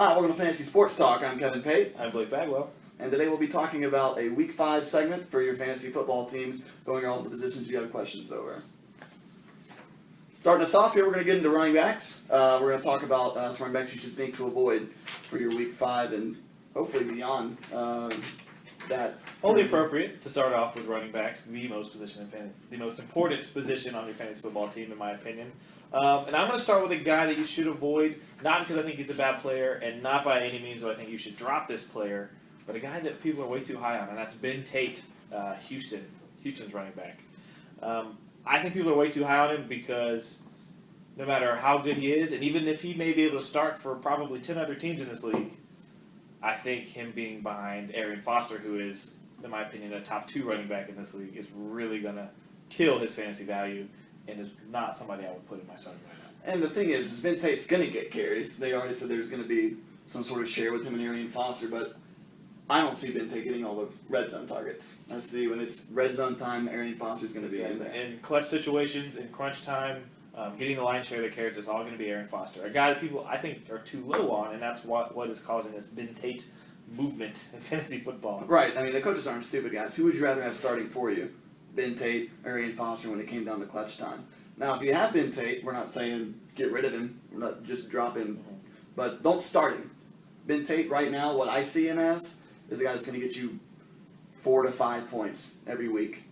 Hi, welcome to Fantasy Sports Talk. I'm Kevin Pate. I'm Blake Bagwell. And today we'll be talking about a Week 5 segment for your fantasy football teams, going over all the positions you have questions over. Starting us off here, we're going to get into running backs. We're going to talk about some running backs you should think to avoid for your Week 5 and hopefully beyond that. Only appropriate to start off with running backs, the most important position on your fantasy football team, in my opinion. And I'm going to start with a guy that you should avoid, not because I think he's a bad player, and not by any means do I think you should drop this player, but a guy that people are way too high on, and that's Ben Tate, Houston's running back. I think people are way too high on him because no matter how good he is, and even if he may be able to start for probably 10 other teams in this league, I think him being behind Arian Foster, who is, in my opinion, a top 2 running back in this league, is really going to kill his fantasy value and is not somebody I would put in my starting lineup. And the thing is Ben Tate's going to get carries. They already said there's going to be some sort of share with him and Arian Foster, but I don't see Ben Tate getting all the red zone targets. I see when it's red zone time, Arian Foster's going to be in there. In clutch situations, in crunch time, getting the lion's share of the carries is all going to be Arian Foster. A guy that people, I think, are too low on, and that's what is causing this Ben Tate movement in fantasy football. Right. I mean, the coaches aren't stupid, guys. Who would you rather have starting for you? Ben Tate or Arian Foster when it came down to clutch time? Now, if you have Ben Tate, we're not saying get rid of him. We're not just drop him. But don't start him. Ben Tate right now, what I see him as, is a guy that's going to get you 4 to 5 points every week.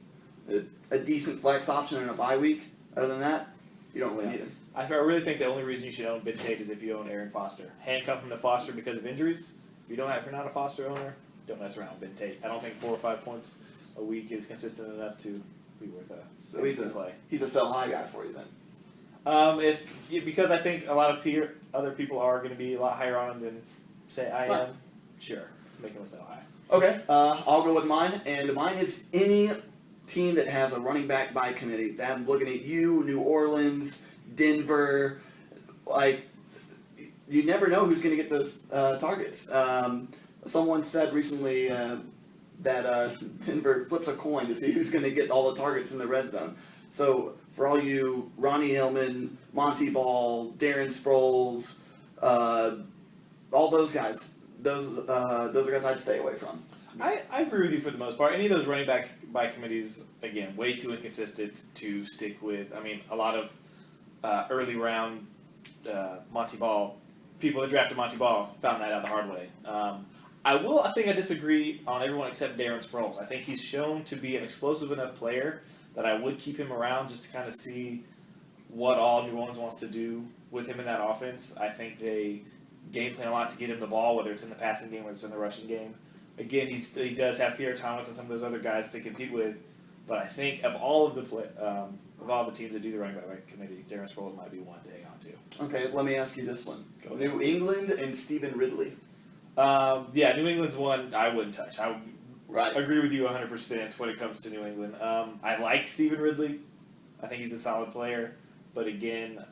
A decent flex option in a bye week. Other than that, you don't really need him. I really think the only reason you should own Ben Tate is if you own Arian Foster. Handcuff him to Foster because of injuries. If you're not a Foster owner, don't mess around with Ben Tate. I don't think 4 or 5 points a week is consistent enough to be worth a play. He's a sell high guy for you then. Because I think a lot of other people are going to be a lot higher on him than say I am. Sure, let's make him a sell high. Okay, I'll go with mine, and mine is any team that has a running back by committee. I'm looking at you, New Orleans, Denver. Like, you never know who's going to get those targets. Someone said recently that Denver flips a coin to see who's going to get all the targets in the red zone. So for all you Ronnie Hillman, Monty Ball, Darren Sproles, all those guys, those are guys I'd stay away from. I agree with you for the most part. Any of those running back by committees, again, way too inconsistent to stick with. I mean, a lot of early round Monty Ball, people that drafted Monty Ball found that out the hard way. I think I disagree on everyone except Darren Sproles. I think he's shown to be an explosive enough player that I would keep him around just to kind of see what all New Orleans wants to do with him in that offense. I think they game plan a lot to get him the ball, whether it's in the passing game or it's in the rushing game. Again, he does have Pierre Thomas and some of those other guys to compete with, but I think of all of the teams that do the running back committee, Darren Sproles might be one to hang on to. Okay, let me ask you this one: New England and Stephen Ridley. New England's one I wouldn't touch. I Right. agree with you 100% when it comes to New England. I like Stephen Ridley. I think he's a solid player. But again,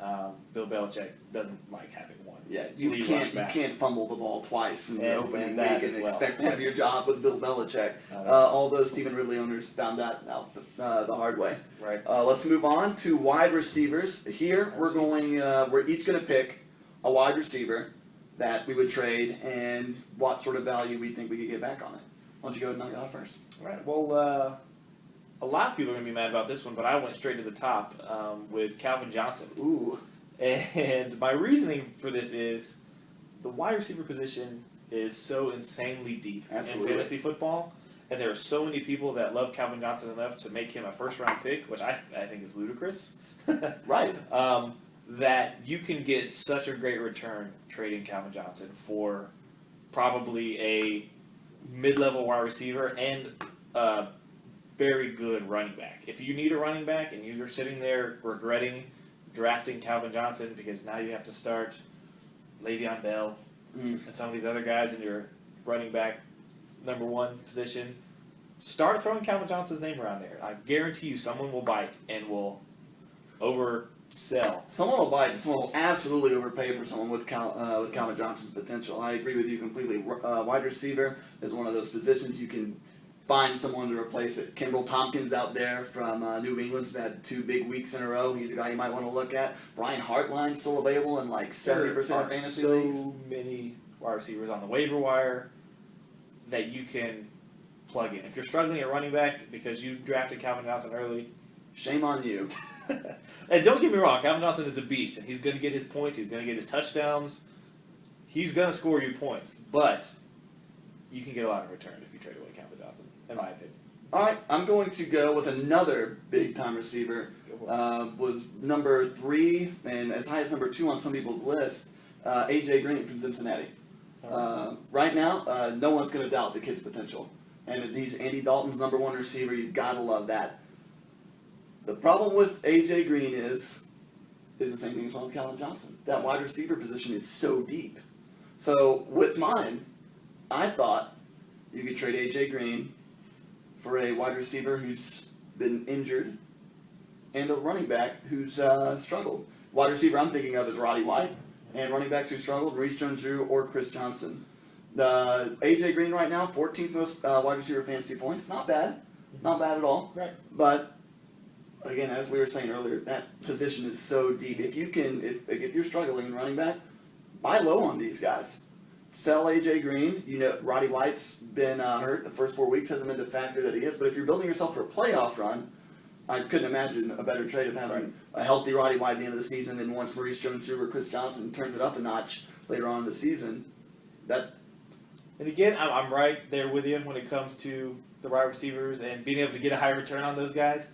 Bill Belichick doesn't like having one. Yeah, you can't fumble the ball twice in the opening week and well. expect to have your job with Bill Belichick. All those Stephen Ridley owners found that out the hard way. Right. Let's move on to wide receivers. Here we're each going to pick a wide receiver that we would trade and what sort of value we think we could get back on it. Why don't you go ahead and knock it off first? All right. Well, a lot of people are going to be mad about this one, but I went straight to the top with Calvin Johnson. Ooh. And my reasoning for this is the wide receiver position is so insanely deep in fantasy football, and there are so many people that love Calvin Johnson enough to make him a first-round pick, which I think is ludicrous. Right. That you can get such a great return trading Calvin Johnson for probably a mid-level wide receiver and very good running back. If you need a running back and you're sitting there regretting drafting Calvin Johnson because now you have to start Le'Veon Bell and some of these other guys in your running back number 1 position, start throwing Calvin Johnson's name around there. I guarantee you someone will bite and will oversell. Someone will bite. Someone will absolutely overpay for someone with Calvin Johnson's potential. I agree with you completely. Wide receiver is one of those positions you can find someone to replace it. Kendall Tompkins out there from New England's had 2 big weeks in a row. He's a guy you might want to look at. Brian Hartline's still available in like 70% of fantasy leagues. So many wide receivers on the waiver wire that you can plug in. If you're struggling at running back because you drafted Calvin Johnson early, Shame on you. and don't get me wrong, Calvin Johnson is a beast, and he's going to get his points, he's going to get his touchdowns, he's going to score you points, but you can get a lot in return if you trade away Calvin Johnson, in my opinion. All right, I'm going to go with another big-time receiver. Go for it. Was number 3 and as high as number 2 on some people's list, A.J. Green from Cincinnati. Right now, no one's going to doubt the kid's potential. And he's Andy Dalton's number 1 receiver. You've got to love that. The problem with A.J. Green is the same thing as well with Calvin Johnson. That wide receiver position is so deep. So with mine, I thought you could trade A.J. Green for a wide receiver who's been injured and a running back who's struggled. Wide receiver I'm thinking of is Roddy White, and running backs who struggled, Maurice Jones-Drew or Chris Johnson. The A.J. Green right now, 14th most wide receiver fantasy points. Not bad. Not bad at all. Right. But again, as we were saying earlier, that position is so deep. If you're struggling in running back, buy low on these guys. Sell A.J. Green. You know, Roddy White's been hurt the first 4 weeks, hasn't been the factor that he is. But if you're building yourself for a playoff run, I couldn't imagine a better trade of having a healthy Roddy White at the end of the season than once Maurice Jones-Drew or Chris Johnson turns it up a notch later on in the season. And again, I'm right there with you when it comes to the wide receivers and being able to get a high return on those guys.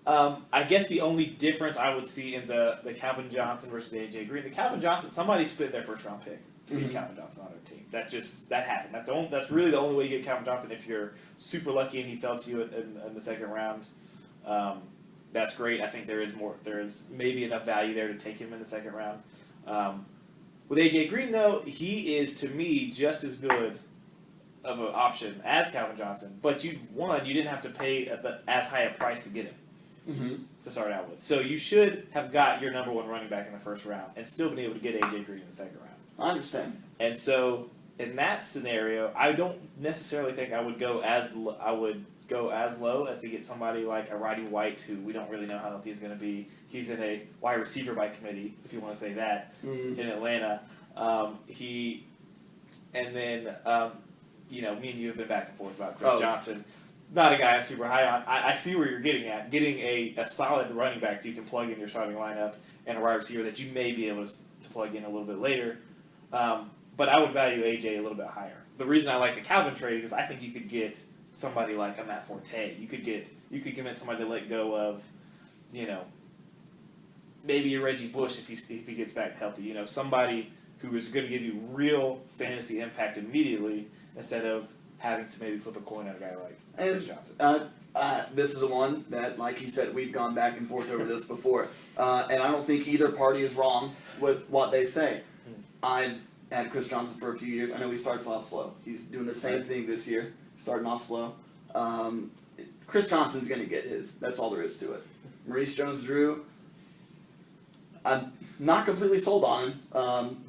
I guess the only difference I would see in the Calvin Johnson versus the A.J. Green, the Calvin Johnson, somebody split their first round pick to get Calvin Johnson on their team. That happened. That's really the only way you get Calvin Johnson if you're super lucky and he fell to you in the second round. That's great. I think there is maybe enough value there to take him in the second round. With A.J. Green, though, he is, to me, just as good of an option as Calvin Johnson. But you didn't have to pay as high a price to get him to start out with. So you should have got your number 1 running back in the first round and still been able to get A.J. Green in the second round. I understand. And so in that scenario, I don't necessarily think I would go as low as to get somebody like a Roddy White, who we don't really know how healthy he's going to be. He's in a wide receiver by committee, if you want to say that, in Atlanta. Me and you have been back and forth about Chris Johnson. Not a guy I'm super high on. I see where you're getting at. Getting a solid running back you can plug in your starting lineup and a wide receiver that you may be able to plug in a little bit later. But I would value AJ a little bit higher. The reason I like the Calvin trade is I think you could get somebody like a Matt Forte. You could convince somebody to let go of, maybe a Reggie Bush if he gets back healthy. Somebody who is going to give you real fantasy impact immediately instead of having to maybe flip a coin on a guy like Chris Johnson. This is the one that, like he said, we've gone back and forth over this before. And I don't think either party is wrong with what they say. I've had Chris Johnson for a few years. I know he starts off slow. He's doing the same thing this year, starting off slow. Chris Johnson's going to get his. That's all there is to it. Maurice Jones-Drew, I'm not completely sold on him,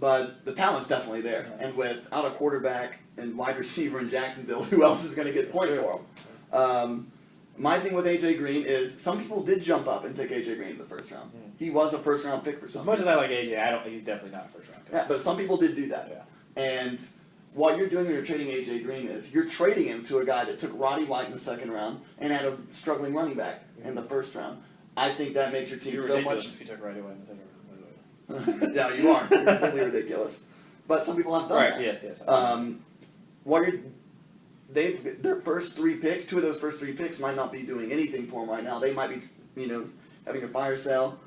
but the talent's definitely there. And without a quarterback and wide receiver in Jacksonville, who else is going to get points for him? My thing with A.J. Green is some people did jump up and take A.J. Green in the first round. He was a first-round pick for some. As much as I like AJ, he's definitely not a first-round pick. Yeah, but some people did do that. Yeah. And what you're doing when you're trading A.J. Green is you're trading him to a guy that took Roddy White in the second round and had a struggling running back in the first round. I think that makes your team You're so ridiculous much. if you took Roddy White in the second round. No, you aren't. You're completely ridiculous. But some people have done that. Right, yes. Their first 3 picks, 2 of those first 3 picks might not be doing anything for them right now. They might be, having a fire sale.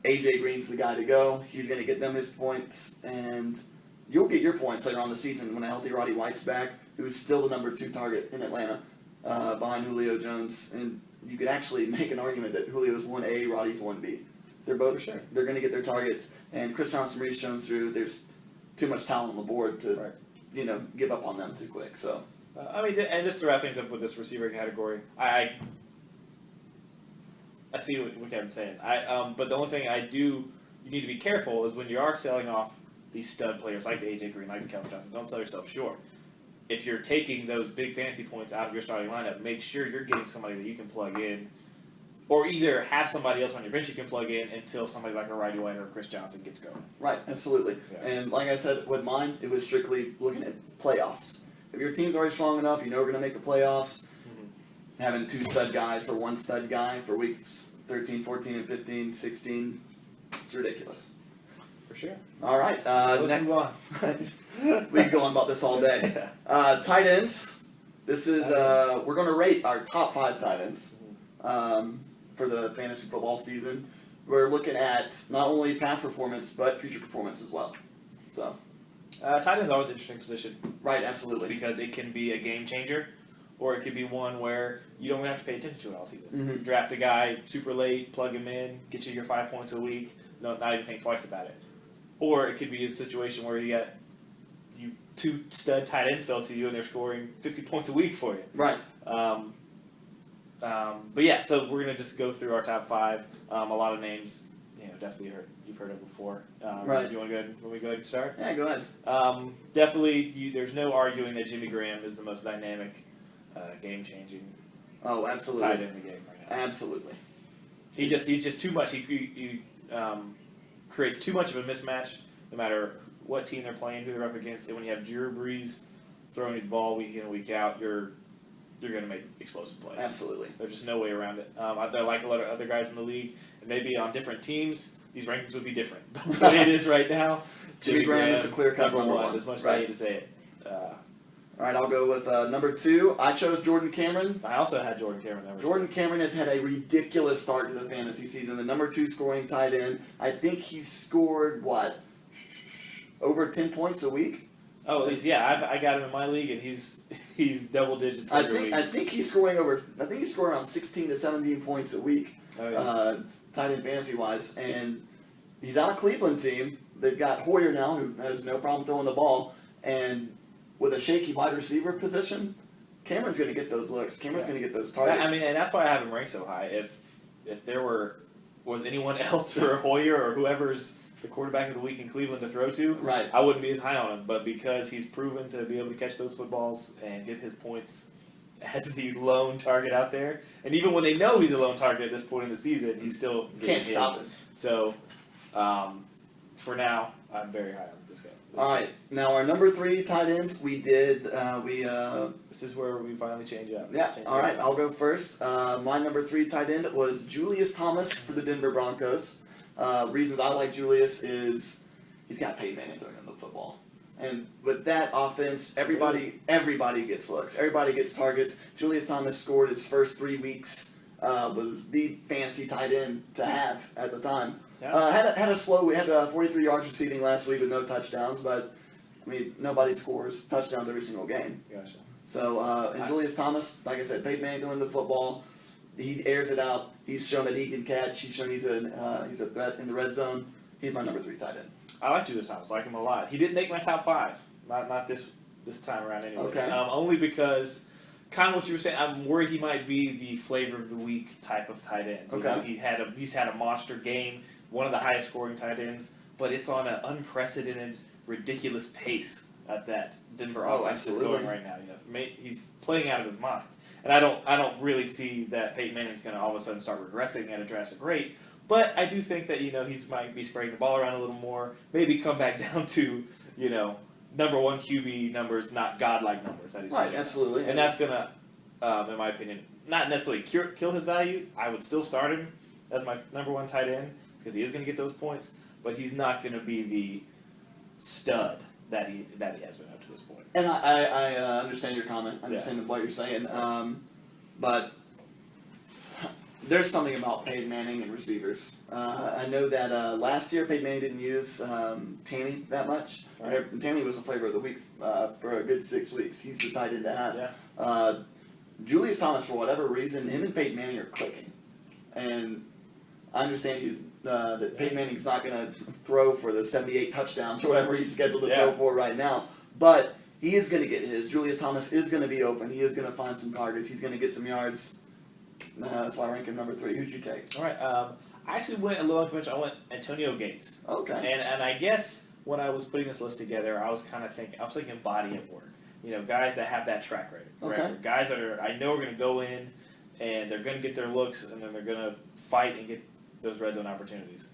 A.J. Green's the guy to go. He's going to get them his points, and you'll get your points later on the season when a healthy Roddy White's back, who's still the number 2 target in Atlanta, behind Julio Jones. And you could actually make an argument that Julio's 1A, Roddy's 1B. They're both, For sure. They're going to get their targets. And Chris Johnson, Maurice Jones-Drew, there's too much talent on the board to, give up on them too quick. So. And just to wrap things up with this receiver category, I see what Kevin's saying. But the only thing you need to be careful is when you are selling off these stud players like the A.J. Green, like the Calvin Johnson, don't sell yourself short. If you're taking those big fantasy points out of your starting lineup, make sure you're getting somebody that you can plug in or either have somebody else on your bench you can plug in until somebody like a Righty White or Chris Johnson gets going. Right, absolutely. Yeah. And like I said, with mine, it was strictly looking at playoffs. If your team's already strong enough, you know we're going to make the playoffs, having 2 stud guys for 1 stud guy for weeks 13, 14, and 15, 16, it's ridiculous. For sure. All right, Let's next, move on. we can go on about this all day. Tight ends. This is we're going to rate our top 5 tight ends for the fantasy football season. We're looking at not only past performance but future performance as well. So. Tight end's always an interesting position Right, absolutely. because it can be a game changer, or it could be one where you don't have to pay attention to it all season. Mhm. Draft a guy super late, plug him in, get you your 5 points a week, not even think twice about it. Or it could be a situation where you got 2 stud tight ends fell to you and they're scoring 50 points a week for you. Right. But yeah, so we're gonna just go through our top 5. A lot of names, definitely you've heard of before. Right. You want to go ahead? When we go ahead and start? Yeah, go ahead. Definitely, there's no arguing that Jimmy Graham is the most dynamic, game-changing Oh, tight absolutely. end in the game right now. Absolutely. He's just too much. He creates too much of a mismatch, no matter what team they're playing, who they're up against. And when you have Drew Brees throwing the ball week in and week out, you're going to make explosive plays. Absolutely. There's just no way around it. I like a lot of other guys in the league, and maybe on different teams, these rankings would be different. But the way it is right now, Jimmy Graham is the clear-cut number one. As much as I Right. hate to say it. All right, I'll go with number 2. I chose Jordan Cameron. I also had Jordan Cameron. Number Jordan Cameron has had a ridiculous start to the fantasy season. The number 2 scoring tight end. I think he's scored, over 10 points a week? Oh, I got him in my league, and he's double digits every week. I think he's scoring around 16 to 17 points a week, Oh, yeah. tight end fantasy wise. And he's on a Cleveland team. They've got Hoyer now, who has no problem throwing the ball, and with a shaky wide receiver position, Cameron's going to get those looks. Cameron's going to get those targets. I mean, and that's why I have him ranked so high. If there was anyone else for Hoyer or whoever's the quarterback of the week in Cleveland to throw to, Right. I wouldn't be as high on him. But because he's proven to be able to catch those footballs and get his points as the lone target out there, and even when they know he's a lone target at this point in the season, he's still getting Can't stop hits. it. So, for now, I'm very high on this guy. All right. Now our number 3 tight ends, we did. This is where we finally change up. Yeah. Change All up. right. I'll go first. My number 3 tight end was Julius Thomas for the Denver Broncos. Reasons I like Julius is he's got Peyton Manning throwing him the football, and with that offense, everybody gets looks. Everybody gets targets. Julius Thomas scored his first 3 weeks. Was the fancy tight end to have at the time. Yeah. Had a slow. We had 43 yards receiving last week with no touchdowns, but I mean nobody scores touchdowns every single game. Gotcha. So and Julius Thomas, like I said, Peyton Manning throwing the football. He airs it out. He's shown that he can catch. He's shown he's a threat in the red zone. He's my number 3 tight end. I like Julius Thomas. I like him a lot. He didn't make my top 5. Not this time around anyways. Okay. Only because kind of what you were saying. I'm worried he might be the flavor of the week type of tight end. You Okay. know, he's had a monster game, one of the highest scoring tight ends, but it's on an unprecedented, ridiculous pace at that Denver Oh, offense is absolutely. going right now. He's playing out of his mind. And I don't really see that Peyton Manning's going to all of a sudden start regressing at a drastic rate. But I do think that he might be spraying the ball around a little more. Maybe come back down to number 1 QB numbers, not godlike numbers that he's Right, putting up. absolutely. And that's gonna, in my opinion, not necessarily kill his value. I would still start him as my number 1 tight end because he is going to get those points. But he's not going to be the stud that he has been up to this point. And I understand your comment. I understand what you're saying. But there's something about Peyton Manning and receivers. I know that last year Peyton Manning didn't use Tammy that much. Right. And Tammy was the flavor of the week for a good 6 weeks. He's the tight end to have. Yeah. Julius Thomas, for whatever reason, him and Peyton Manning are clicking. And I understand that Peyton Manning's not going to throw for the 78 touchdowns or whatever he's scheduled to throw for right now. But he is going to get his. Julius Thomas is going to be open. He is going to find some targets. He's going to get some yards. That's why I rank him number 3. Who'd you take? All right. I actually went a little unconventional. I went Antonio Gates. Okay. And I guess when I was putting this list together, I was thinking body at work. Guys that have that track record. Okay. Guys that I know are going to go in and they're going to get their looks, and then they're going to fight and get those red zone opportunities.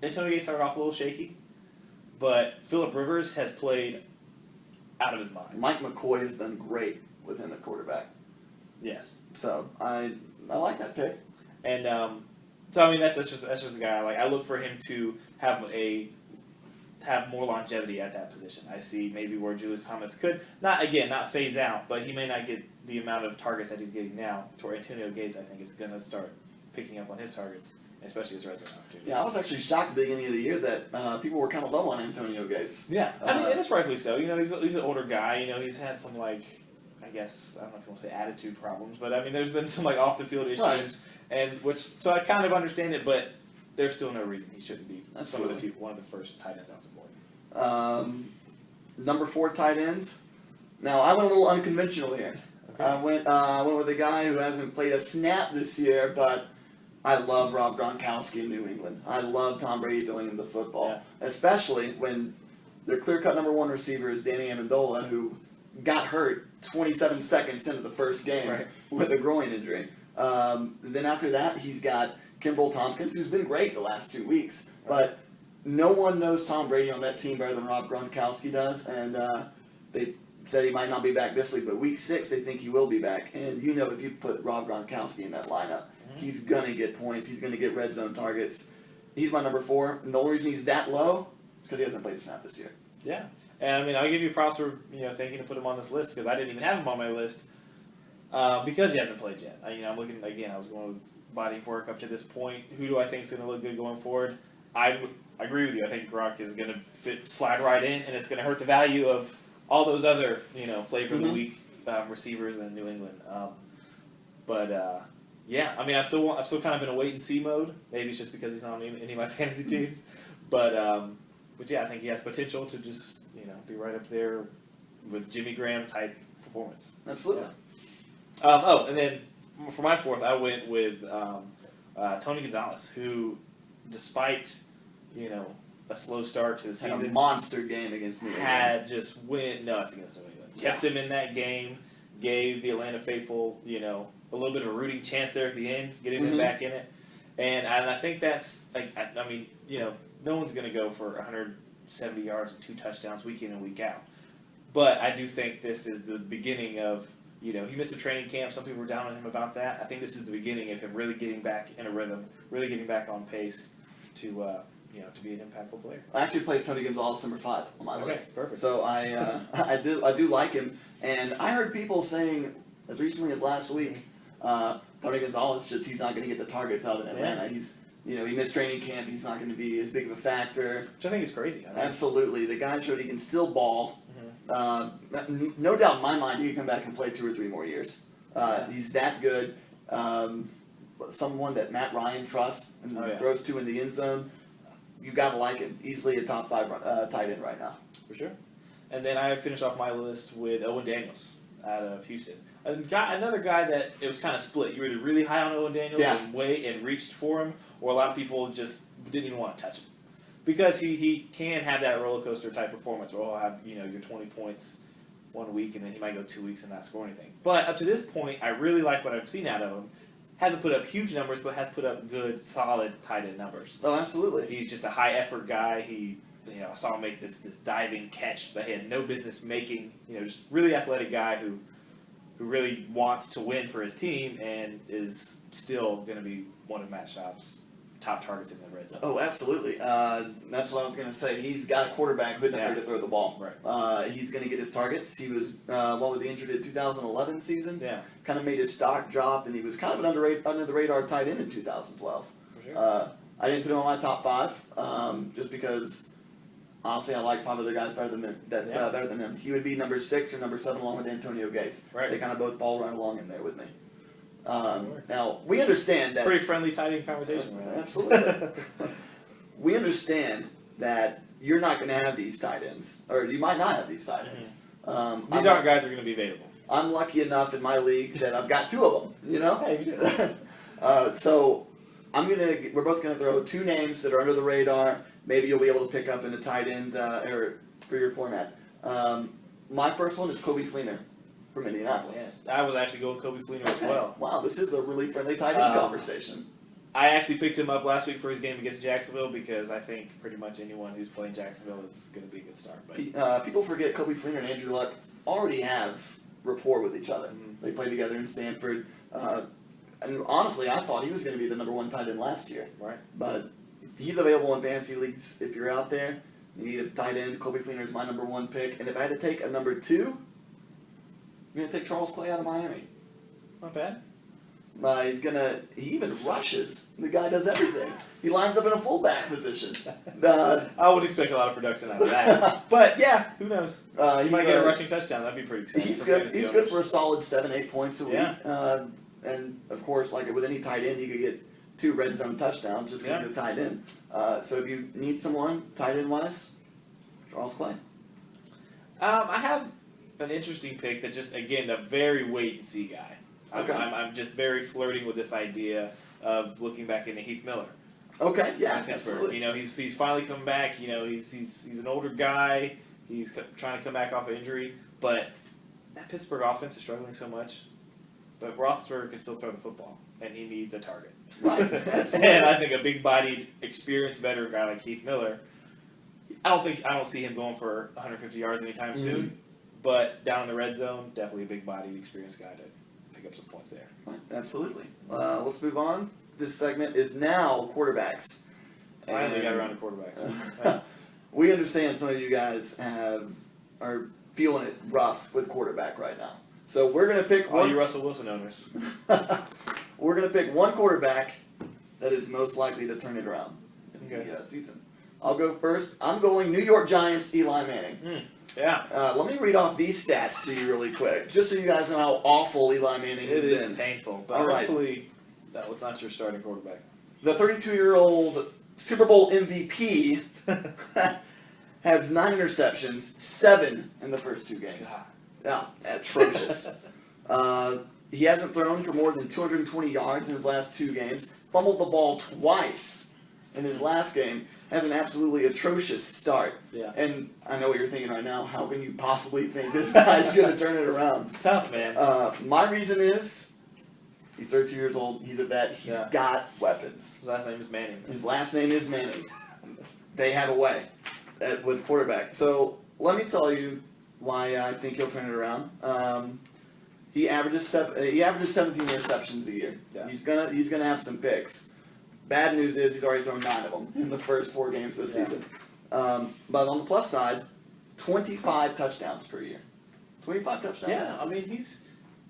Antonio Gates started off a little shaky, but Phillip Rivers has played out of his mind. Mike McCoy has done great with him at quarterback. Yes. So I like that pick. And so I mean that's just the guy I like. I look for him to have more longevity at that position. I see maybe where Julius Thomas could not phase out, but he may not get the amount of targets that he's getting now. To where Antonio Gates, I think, is going to start picking up on his targets, especially his red zone opportunities. Yeah, I was actually shocked at the beginning of the year that people were kind of low on Antonio Gates. Yeah, I mean, and it's rightfully so. You know, he's an older guy. You know, he's had some I guess I don't know if you want to say attitude problems, but I mean, there's been some off the field issues, right. and so I kind of understand it, but there's still no reason he shouldn't be Absolutely. one of the first tight ends off the board. Number 4 tight end. Now I went a little unconventional here. Okay. I went with a guy who hasn't played a snap this year, but I love Rob Gronkowski in New England. I love Tom Brady throwing him the football, especially when their clear-cut number 1 receiver is Danny Amendola, who got hurt 27 seconds into the first game with a groin injury. Then after that, he's got Kimbrel Tompkins, who's been great the last 2 weeks, but no one knows Tom Brady on that team better than Rob Gronkowski does, and they said he might not be back this week, but week 6 they think he will be back. And you know, if you put Rob Gronkowski in that lineup, he's gonna get points. He's gonna get red zone targets. He's my number 4, and the only reason he's that low is because he hasn't played a snap this year. Yeah, and I mean, I'll give you props for thinking to put him on this list because I didn't even have him on my list because he hasn't played yet. I'm looking again. I was going with body of work up to this point. Who do I think is going to look good going forward? I agree with you. I think Gronk is going to slide right in, and it's going to hurt the value of all those other flavor of the week receivers in New England. Yeah, I mean, I'm still kind of in a wait and see mode. Maybe it's just because he's not on any of my fantasy teams, but yeah, I think he has potential to just be right up there with Jimmy Graham type performance. Absolutely. Yeah. And then for my 4th, I went with Tony Gonzalez, who, despite a slow start to the season, had a monster game against New England. had just went nuts against New England. Kept them in that game. Gave the Atlanta faithful, a little bit of a rooting chance there at the end, getting them back in it. And I think that's, no one's going to go for 170 yards and 2 touchdowns week in and week out. But I do think this is the beginning of, he missed the training camp. Some people were down on him about that. I think this is the beginning of him really getting back in a rhythm, really getting back on pace to be an impactful player. I actually placed Tony Gonzalez number 5 on my list. Perfect. So I do like him, and I heard people saying as recently as last week, Tony Gonzalez he's not going to get the targets out in Atlanta. He's he missed training camp. He's not going to be as big of a factor. Which I think is crazy. Absolutely, the guy showed he can still ball. No doubt in my mind, he can come back and play 2 or 3 more years. He's that good. Someone that Matt Ryan trusts and throws to in the end zone. You gotta like him. Easily a top 5 tight end right now. For sure. And then I finished off my list with Owen Daniels out of Houston. Another guy that it was kind of split. You were either really high on Owen Daniels and reached for him, or a lot of people just didn't even want to touch him. Because he can have that roller coaster type performance where he'll have your 20 points 1 week and then he might go 2 weeks and not score anything. But up to this point, I really like what I've seen out of him. Hasn't put up huge numbers, but has put up good, solid tight end numbers. Oh, absolutely. He's just a high effort guy. He, I saw him make this diving catch that he had no business making. Just really athletic guy who really wants to win for his team and is still going to be one of Matt Schaub's top targets in the red zone. Oh, absolutely. That's what I was going to say. He's got a quarterback who isn't afraid to throw the ball. Right. He's going to get his targets. He was, he injured in 2011 season? Yeah. Kind of made his stock drop, and he was kind of an under the radar tight end in 2012. For sure. I didn't put him on my top 5, just because honestly I like 5 other guys better than him. He would be number 6 or number 7 along with Antonio Gates. Right. They kind of both fall right along in there with me. Now, we understand that... Pretty friendly tight end conversation, right? Absolutely. We understand that you're not going to have these tight ends, or you might not have these tight ends. These aren't guys that are going to be available. I'm lucky enough in my league that I've got 2 of them, Hey, you do. So we're both going to throw 2 names that are under the radar. Maybe you'll be able to pick up in the tight end or for your format. My first one is Coby Fleener from Indianapolis. Yeah, I was actually going Kobe Fleener as well. Wow, this is a really friendly tight end conversation. I actually picked him up last week for his game against Jacksonville because I think pretty much anyone who's playing Jacksonville is going to be a good start. But People forget Kobe Fleener and Andrew Luck already have rapport with each other. Mhm. They played together in Stanford. And honestly, I thought he was going to be the number 1 tight end last year. Right. But he's available in fantasy leagues if you're out there. You need a tight end. Kobe Fleener is my number 1 pick. And if I had to take a number 2, I'm going to take Charles Clay out of Miami. Not bad. He even rushes. The guy does everything. He lines up in a fullback position. I would expect a lot of production out of that. But yeah, who knows? He might get a rushing touchdown. That'd be pretty exciting. He's for good. fantasy He's owners. good for a solid 7-8 points a week. Yeah. And of course, like with any tight end, you could get 2 red zone touchdowns just because he's a tight end. So if you need someone tight end wise, Charles Clay. I have an interesting pick that just again a very wait and see guy. Okay. I'm just very flirting with this idea of looking back into Heath Miller. Okay. Yeah. in Pittsburgh. Absolutely. You know, he's finally come back. You know, he's an older guy. He's trying to come back off of injury, but that Pittsburgh offense is struggling so much. But Roethlisberger can still throw the football, and he needs a target. Right. Absolutely. And I think a big-bodied, experienced veteran guy like Heath Miller, I don't see him going for 150 yards anytime soon. But down in the red zone, definitely a big-bodied, experienced guy to pick up some points there. Right, absolutely. Let's move on. This segment is now quarterbacks. Finally got around to quarterbacks. We understand some of you guys are feeling it rough with quarterback right now. So we're gonna pick All one. you Russell Wilson owners. We're gonna pick one quarterback that is most likely to turn it around in the season. I'll go first. I'm going New York Giants, Eli Manning. Yeah. Let me read off these stats to you really quick, just so you guys know how awful Eli Manning has It is been. painful, but All right. hopefully that was not your starting quarterback. The 32-year-old Super Bowl MVP has 9 interceptions, 7 in the first 2 games. God. Yeah, atrocious. He hasn't thrown for more than 220 yards in his last 2 games. Fumbled the ball twice in his last game. Has an absolutely atrocious start. Yeah. And I know what you're thinking right now. How can you possibly think this guy's going to turn it around? It's tough, man. My reason is he's 32 years old. He's a vet. He's Yeah. got weapons. His last name is Manning. His last name is Manning. They have a way with quarterback. So let me tell you why I think he'll turn it around. He averages 17 interceptions a year. Yeah. He's gonna have some picks. Bad news is he's already thrown 9 of them in the first 4 games this season. But on the plus side, 25 touchdowns per year. 25 touchdowns. Yeah, I mean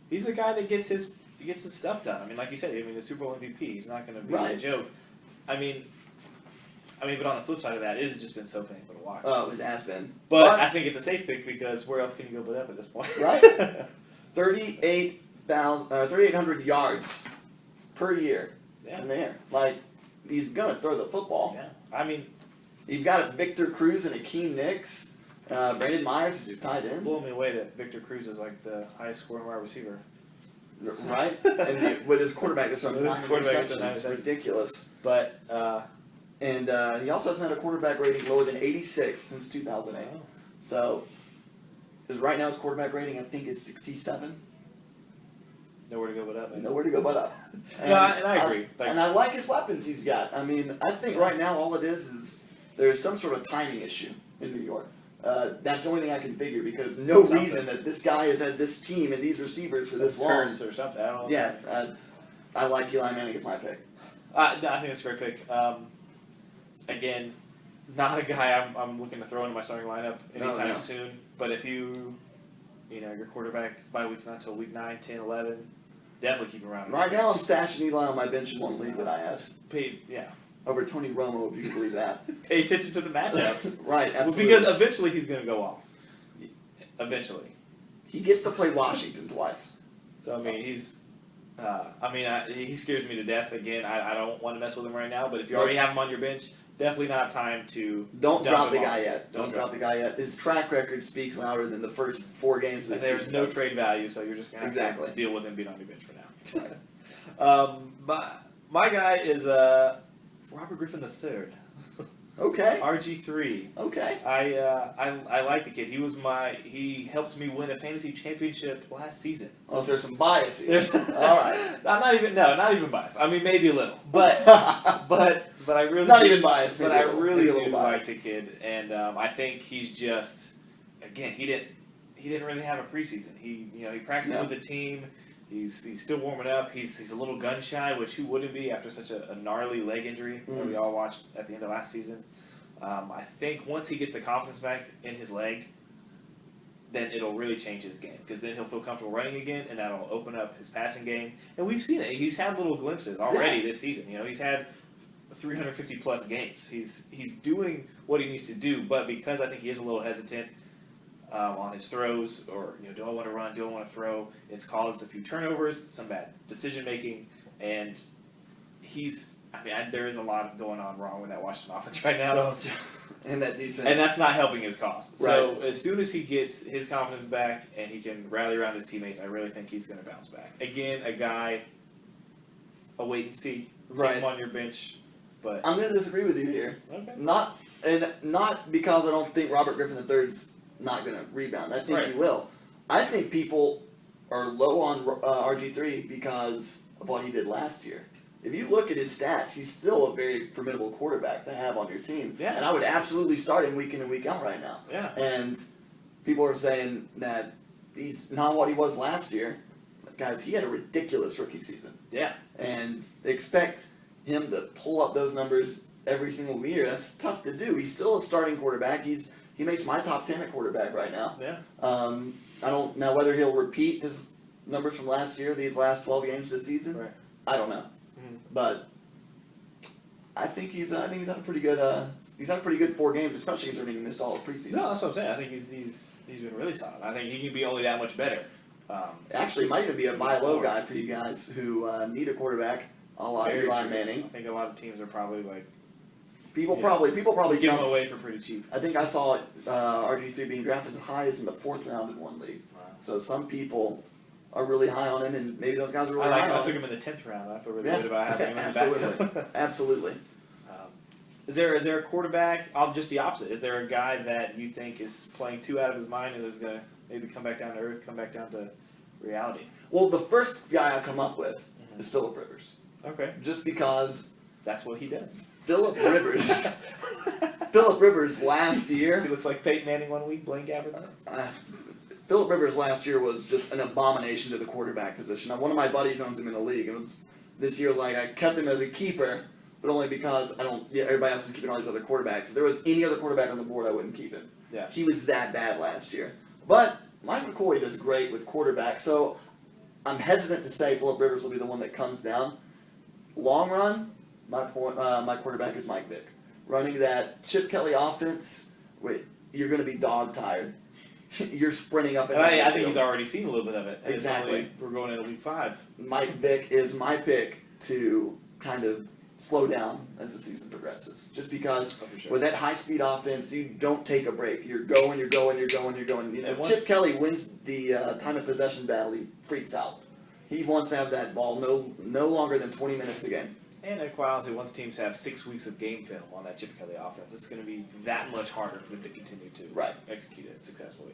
he's a guy that gets his stuff done. I mean, like you said, the Super Bowl MVP. He's not going to be a joke. I mean, but on the flip side of that, it has just been so painful to watch. Oh, it has been. But I think it's a safe pick because where else can you go but up at this point? Right. 3,800 yards per year in the air. Like, he's gonna throw the football. Yeah. I mean, you've got Victor Cruz and Akeem Nicks. Brandon Myers is your tight end. Blew me away that Victor Cruz is like the highest scoring wide receiver. Right? And with his quarterback, that's With his quarterback, that's ridiculous. But and he also hasn't had a quarterback rating lower than 86 since 2008. Oh. So, right now his quarterback rating I think is 67. Nowhere to go but up. Man. Nowhere to go but up. And I agree. And I like his weapons he's got. I mean, I think right now all it is there's some sort of timing issue in New York. That's the only thing I can figure because no reason that this guy has had this team and these receivers for this long. Curse or something. I don't know. Yeah, I like Eli Manning as my pick. I think it's a great pick. Again, not a guy I'm looking to throw into my starting lineup anytime soon. But if your quarterback by week not until week 9, 10, 11, definitely keep him around. Right now I'm stashing Eli on my bench in one league that I have. Yeah. Over Tony Romo, if you can believe that. Pay attention to the matchups. Right, absolutely. Because eventually he's going to go off. Eventually. He gets to play Washington twice. So, I mean, he scares me to death. Again, I don't want to mess with him right now, but if you already have him on your bench, definitely not time to Don't drop the him guy off. yet. Don't drop the guy yet. His track record speaks louder than the first 4 games of the And season. there's no trade value, so you're just going to have to deal with him being on your bench for now. My guy is Robert Griffin III. Okay. RG3. Okay. I like the kid. He helped me win a fantasy championship last season. Oh, so there's some bias here. There's, All right. not even biased. I mean, maybe a little, but I really Not do, even biased. But maybe I a little- really maybe a do little like biased. the kid, and I think he's just, again, he didn't really have a preseason. He practiced Yeah. with the team. He's still warming up. He's a little gun shy, which who wouldn't be after such a gnarly leg injury that we all watched at the end of last season. I think once he gets the confidence back in his leg, then it'll really change his game, because then he'll feel comfortable running again, and that'll open up his passing game. And we've seen it. He's had little glimpses already this season. He's had 350 plus games. He's doing what he needs to do, but because I think he is a little hesitant on his throws, or do I want to run, do I want to throw, it's caused a few turnovers, some bad decision making, and there is a lot going on wrong with that Washington offense right now. Oh, and that defense. And that's not helping his cause. So Right. as soon as he gets his confidence back and he can rally around his teammates, I really think he's going to bounce back. Again, a wait and see. Keep Right. him on your bench, but I'm going to disagree with you here. okay. Not because I don't think Robert Griffin III's not going to rebound. I think Right. he will. I think people are low on RG3 because of what he did last year. If you look at his stats, he's still a very formidable quarterback to have on your team. Yeah. And I would absolutely start him week in and week out right now. Yeah. And people are saying that he's not what he was last year. Guys, he had a ridiculous rookie season. Yeah. And expect him to pull up those numbers every single year. That's tough to do. He's still a starting quarterback. He makes my top 10 at quarterback right now. Yeah. I don't know whether he'll repeat his numbers from last year, these last 12 games this season. Right. I don't know. But I think he's had a pretty good 4 games, especially considering he missed all of preseason. No, that's what I'm saying. I think he's been really solid. I think he can be only that much better. Actually, might even be a buy low guy for you guys who need a quarterback, a la Very Eli true. Manning. I think a lot of teams are probably like People Yeah. probably give him jumped. away for pretty cheap. I think I saw RG3 being drafted as high as in the 4th round in one league. Wow. So some people are really high on him, and maybe those guys are really high I on took him. him in the 10th round. I feel really Yeah. good about having him as a Absolutely. backup. Absolutely. Is there a quarterback? Just the opposite. Is there a guy that you think is playing too out of his mind and is gonna maybe come back down to earth, come back down to reality? Well, the first guy I come up with is Phillip Rivers, Okay, just because that's what he does. Phillip Rivers last year. He looks like Peyton Manning one week, Blaine Gabbert the next. Phillip Rivers last year was just an abomination to the quarterback position. Now, one of my buddies owns him in the league, and this year was like I kept him as a keeper, but only because everybody else is keeping all these other quarterbacks. If there was any other quarterback on the board, I wouldn't keep him. Yeah. He was that bad last year. But Mike McCoy does great with quarterbacks, so I'm hesitant to say Phillip Rivers will be the one that comes down. Long run, my quarterback is Mike Vick. Running that Chip Kelly offense, you're going to be dog tired. You're sprinting up and down. I the think he's field. already seen a little bit of it. And it's Exactly. only- we're going into week 5. Mike Vick is my pick to kind of slow down as the season progresses. Just because Oh, for sure. with that high-speed offense, you don't take a break. You're going. You know, And if once- Chip Kelly wins the time of possession battle, he freaks out. He wants to have that ball no longer than 20 minutes a game. And quite honestly, once teams have 6 weeks of game film on that Chip Kelly offense, it's going to be that much harder for them to continue to Right. execute it successfully.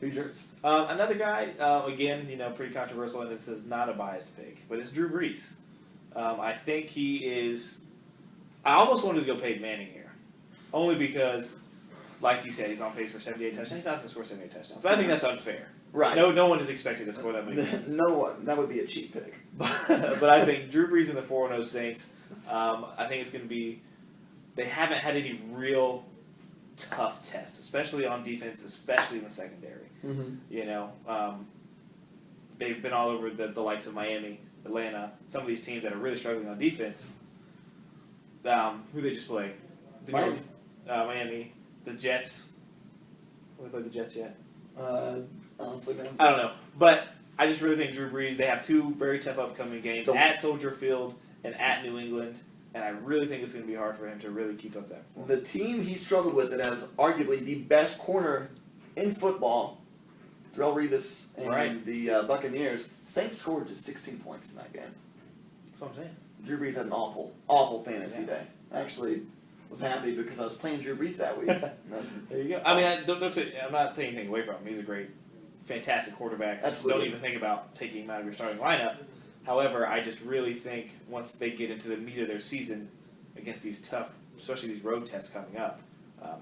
Who's yours? Another guy, again, pretty controversial, and this is not a biased pick, but it's Drew Brees. I think he is. I almost wanted to go Peyton Manning here, only because, like you said, he's on pace for 78 touchdowns. He's not going to score 78 touchdowns, but I think that's unfair. Right. No one is expected to score that many points. No one. That would be a cheap pick. But I think Drew Brees and the 4-0 Saints, I think it's going to be. They haven't had any real tough tests, especially on defense, especially in the secondary. Mm-hmm. They've been all over the likes of Miami, Atlanta, some of these teams that are really struggling on defense. Who they just played? Miami. Miami, the Jets. Have they played the Jets yet? Honestly, man. I don't know, but I just really think Drew Brees. They have 2 very tough upcoming games at Soldier Field and at New England, and I really think it's going to be hard for him to really keep up that. The team he struggled with that has arguably the best corner in football, Darrelle Revis and Right. the Buccaneers, Saints scored just 16 points in that game. That's what I'm saying. Drew Brees had an awful fantasy Yeah. day. Actually, was happy because I was playing Drew Brees that week. There you go. I mean, I'm not taking anything away from him. He's a great, fantastic quarterback. Absolutely. Don't even think about taking him out of your starting lineup. However, I just really think once they get into the meat of their season against these tough, especially these road tests coming up,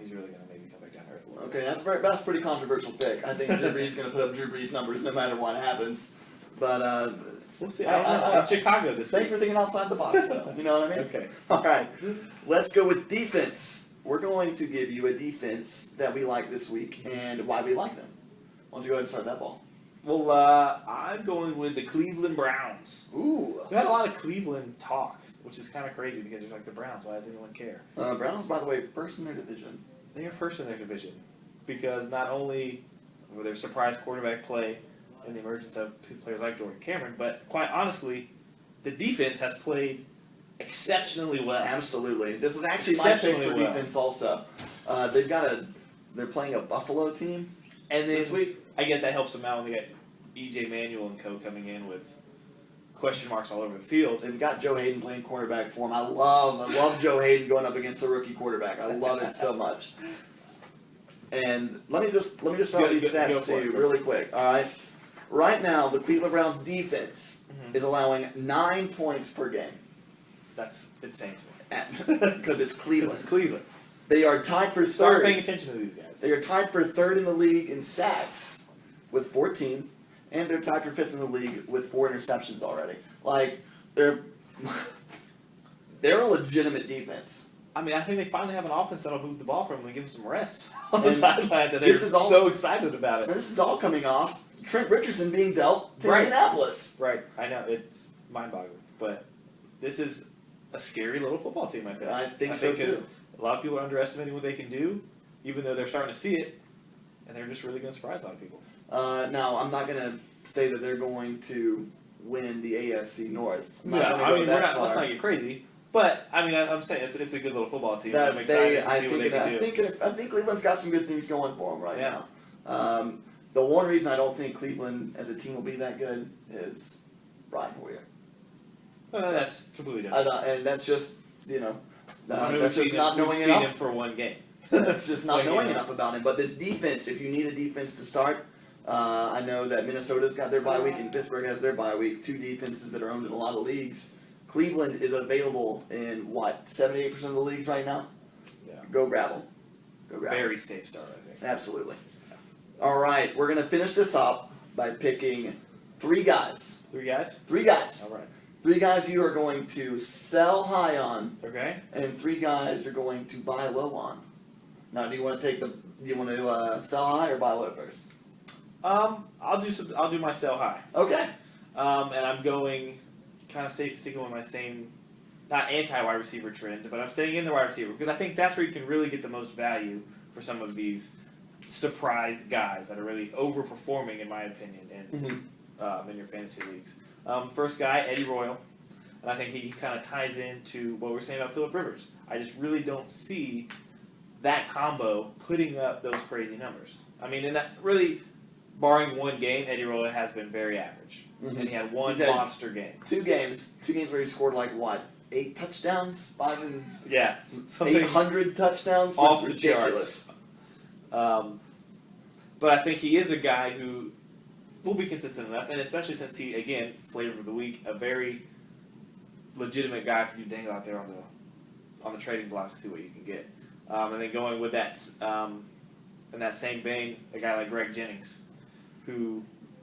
he's really going to maybe come back down to earth a little bit. Okay, that's a pretty controversial pick. I think Drew Brees is going to put up Drew Brees numbers no matter what happens. But We'll see. I don't know. In Chicago this thanks week. for thinking outside the box, though. You know what I mean? Okay. All right, let's go with defense. We're going to give you a defense that we like this week and why we like them. Why don't you go ahead and start that ball? Well, I'm going with the Cleveland Browns. Ooh. We had a lot of Cleveland talk, which is kind of crazy because they're like the Browns. Why does anyone care? Browns, by the way, first in their division. They are first in their division because not only were their surprise quarterback play and the emergence of players like Jordan Cameron, but quite honestly, the defense has played exceptionally well. Absolutely. This is actually my pick Exceptionally for well. defense also. They're playing a Buffalo team And this then week. I guess that helps them out when they got EJ Manuel and co coming in with question marks all over the field. They've got Joe Hayden playing quarterback for them. I love Joe Hayden going up against a rookie quarterback. I love it so much. And let me just throw these Go stats for to it. you really quick. All right. Right now, the Cleveland Browns defense Mhm. is allowing 9 points per game That's insane to me. because it's Because Cleveland. it's Cleveland. They are tied for Start paying third. attention to these guys. They are tied for third in the league in sacks with 14, and they're tied for fifth in the league with 4 interceptions already. Like they're a legitimate defense. I mean, I think they finally have an offense that'll move the ball from them and give them some rest on the And sidelines, and this they're is all- so excited about it. And this is all coming off Trent Richardson being dealt to Right. Indianapolis. Right, I know, it's mind-boggling, but this is a scary little football team, I think. I think so, 'cause too. A lot of people are underestimating what they can do, even though they're starting to see it, and they're just really going to surprise a lot of people. Now, I'm not going to say that they're going to win the AFC North. I'm not Yeah, gonna I go mean, that let's far. not get crazy, but I mean, I'm saying it's a good little football team. That I'm excited to I see what they can do. I think Cleveland's got some good things going for them right Yeah. now. The one reason I don't think Cleveland as a team will be that good is Brian Hoyer. That's completely different. And that's just, I mean, that's we've just seen not him, knowing we've seen enough. him for one game. That's just not Like, knowing you know. enough about him. But this defense, if you need a defense to start, I know that Minnesota's got their bye week and Pittsburgh has their bye week. 2 defenses that are owned in a lot of leagues. Cleveland is available in 78% of the leagues right now. Yeah. Go grab them. Go grab 'em. Very safe start, I think. Absolutely. All right, we're gonna finish this up by picking 3 guys. 3 guys? 3 guys. All right. 3 guys you are going to sell high on, Okay. and 3 guys you're going to buy low on. Now, do you want to sell high or buy low first? I'll do my sell high. Okay. And I'm going kind of sticking with my same, not anti-wide receiver trend, but I'm staying in the wide receiver because I think that's where you can really get the most value for some of these surprise guys that are really overperforming, in my opinion, in your fantasy leagues. First guy, Eddie Royal, and I think he kind of ties into what we're saying about Phillip Rivers. I just really don't see that combo putting up those crazy numbers. I mean, and that really, barring one game, Eddie Royal has been very average. Mhm. And he had one He's had monster game. 2 games where he scored 8 touchdowns, 5 and Yeah, something 800 touchdowns. off was the ridiculous. charts. But I think he is a guy who will be consistent enough, and especially since he, again, flavor of the week, a very legitimate guy for you to dangle out there on the trading block to see what you can get. And then going with that, in that same vein, a guy like Greg Jennings, who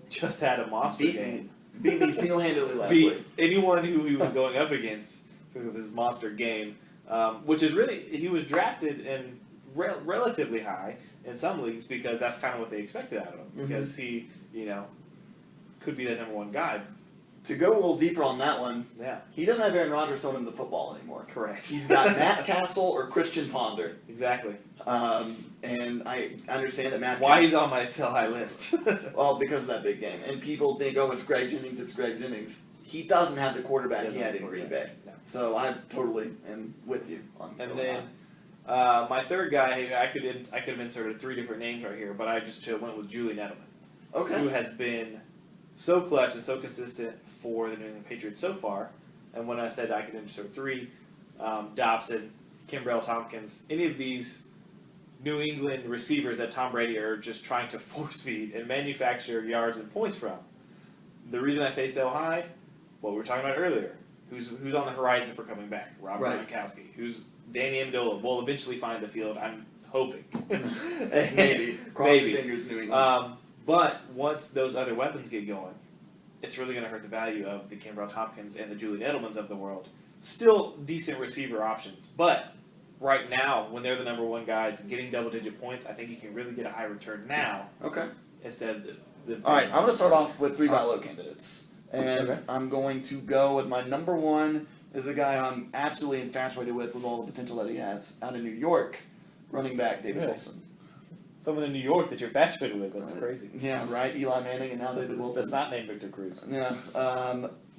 just had a monster game. Beat me single-handedly last Beat week. anyone who he was going up against with his monster game, which is really, he was drafted in relatively high in some leagues because that's kind of what they expected out of him, because he, could be that number 1 guy. To go a little deeper on that one, Yeah, he doesn't have Aaron Rodgers throwing him the football anymore. correct. He's got Matt Castle or Christian Ponder. Exactly. And I understand that Matt Why he's Castle, on my sell high list. well, because of that big game. And people think, oh, it's Greg Jennings, it's Greg Jennings. He doesn't have the quarterback he had in Green Bay. No. So I totally am with you on And going then high. my third guy, I could have inserted 3 different names right here, but I just went with Julian Edelman, Okay. who has been so clutch and so consistent for the New England Patriots so far. And when I said I could insert 3, Dobson, Kimbrell Tompkins, any of these New England receivers that Tom Brady are just trying to force feed and manufacture yards and points from. The reason I say so high, what we were talking about earlier, who's on the horizon for coming back? Rob Right. Gronkowski. Who's Danny Amendola will eventually find the field. I'm hoping. Maybe. Cross your fingers, New England. But once those other weapons get going, it's really going to hurt the value of the Kimbrell Tompkins and the Julian Edelmans of the world. Still decent receiver options, but right now, when they're the number one guys and getting double-digit points, I think you can really get a high return now Okay. instead of the All right, I'm going to start off with 3 buy low candidates. And Okay. I'm going to go with my number one is a guy I'm absolutely infatuated with all the potential that he has out of New York, running back David Really? Wilson. someone in New York that you're infatuated with. That's crazy. Yeah, right. Eli Manning and now David Wilson. That's not named Victor Cruz. Yeah.